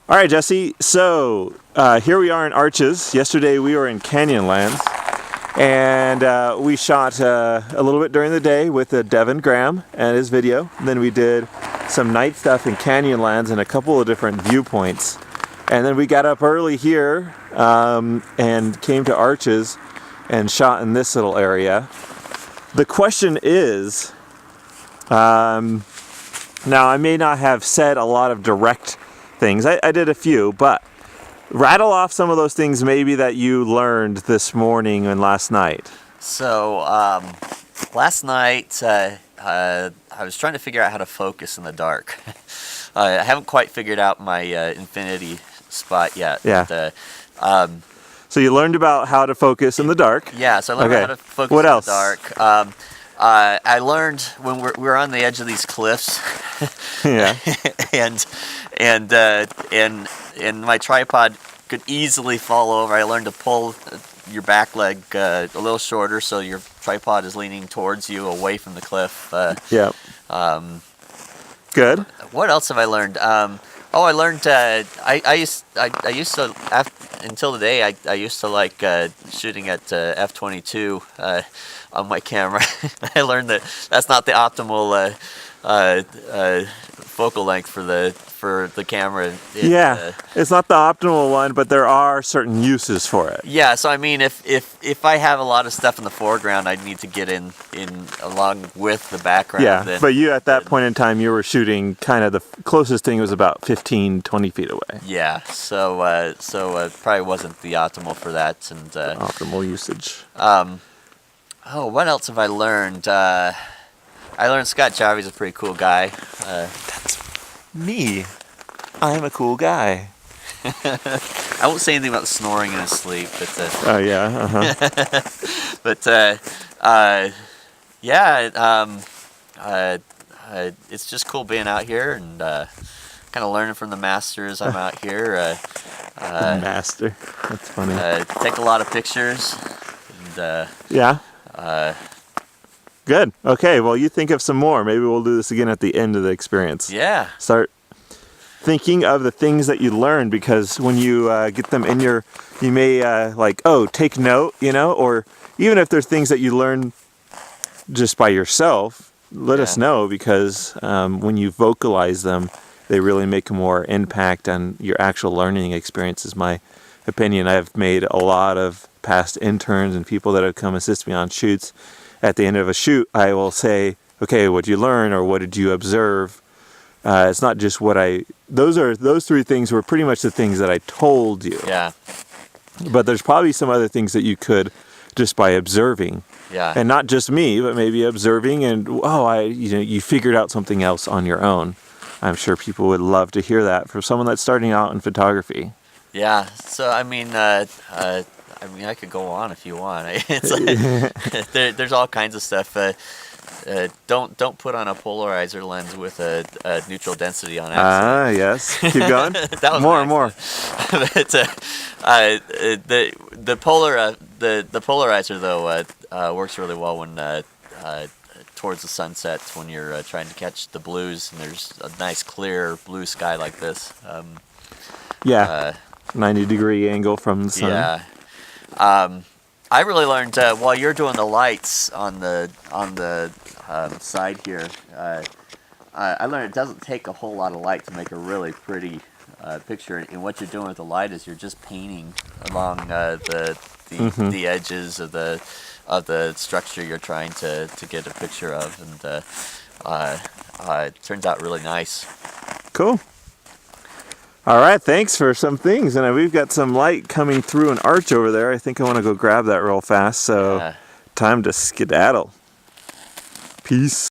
All right, Jesse. So here we are in Arches. Yesterday we were in Canyonlands, and we shot a little bit during the day with Devin Graham and his video. And then we did some night stuff in Canyonlands and a couple of different viewpoints. And then we got up early here and came to Arches and shot in this little area. The question is, now I may not have said a lot of direct things. I did a few, but rattle off some of those things maybe that you learned this morning and last night. So last night I was trying to figure out how to focus in the dark. I haven't quite figured out my infinity spot yet. Yeah. But, so you learned about how to focus in the dark. Yeah, so I learned how to focus what in else? the dark. I learned when we're on the edge of these cliffs. Yeah. and my tripod could easily fall over. I learned to pull your back leg a little shorter so your tripod is leaning towards you, away from the cliff. Yeah. Good. What else have I learned? I learned I used to until today I used to like shooting at f/22 on my camera. I learned that that's not the optimal focal length for the camera. It's not the optimal one, but there are certain uses for it. Yeah, so I mean, if I have a lot of stuff in the foreground, I'd need to get in along with the background. Yeah, but you at that point in time, you were shooting kind of the closest thing was about 15-20 feet away. Yeah, so probably wasn't the optimal for that, and optimal usage. What else have I learned? I learned Scott JARVIE's a pretty cool guy. That's me. I'm a cool guy. I won't say anything about snoring in his sleep, but oh yeah, but it's just cool being out here and kind of learning from the masters. I'm out here. The master. That's funny. Take a lot of pictures. And, yeah. Good. Okay, well, you think of some more. Maybe we'll do this again at the end of the experience. Yeah. Start thinking of the things that you learned, because when you get them in you may take note, or even if there's things that you learn just by yourself, let us know, because when you vocalize them, they really make more impact on your actual learning experience, is my opinion. I've made a lot of past interns and people that have come assist me on shoots. At the end of a shoot, I will say, okay, what did you learn, or what did you observe? It's not just what those three things were pretty much the things that I told you. Yeah. But there's probably some other things that you could just by observing. Yeah. And not just me, but maybe observing and, you figured out something else on your own. I'm sure people would love to hear that from someone that's starting out in photography. Yeah. So, I mean, I could go on if you want. It's like, there's all kinds of stuff. Don't put on a polarizer lens with a neutral density on accident. Yes. Keep going. That was more. But, the polarizer though works really well when towards the sunset, when you're trying to catch the blues and there's a nice clear blue sky like this. 90-degree angle from the sun. Yeah. I really learned while you're doing the lights on the side here. I learned it doesn't take a whole lot of light to make a really pretty picture. And what you're doing with the light is you're just painting along the edges of the structure you're trying to get a picture of, and it turns out really nice. Cool. All right, thanks for some things. And we've got some light coming through an arch over there. I think I want to go grab that real fast. So time to skedaddle. Peace.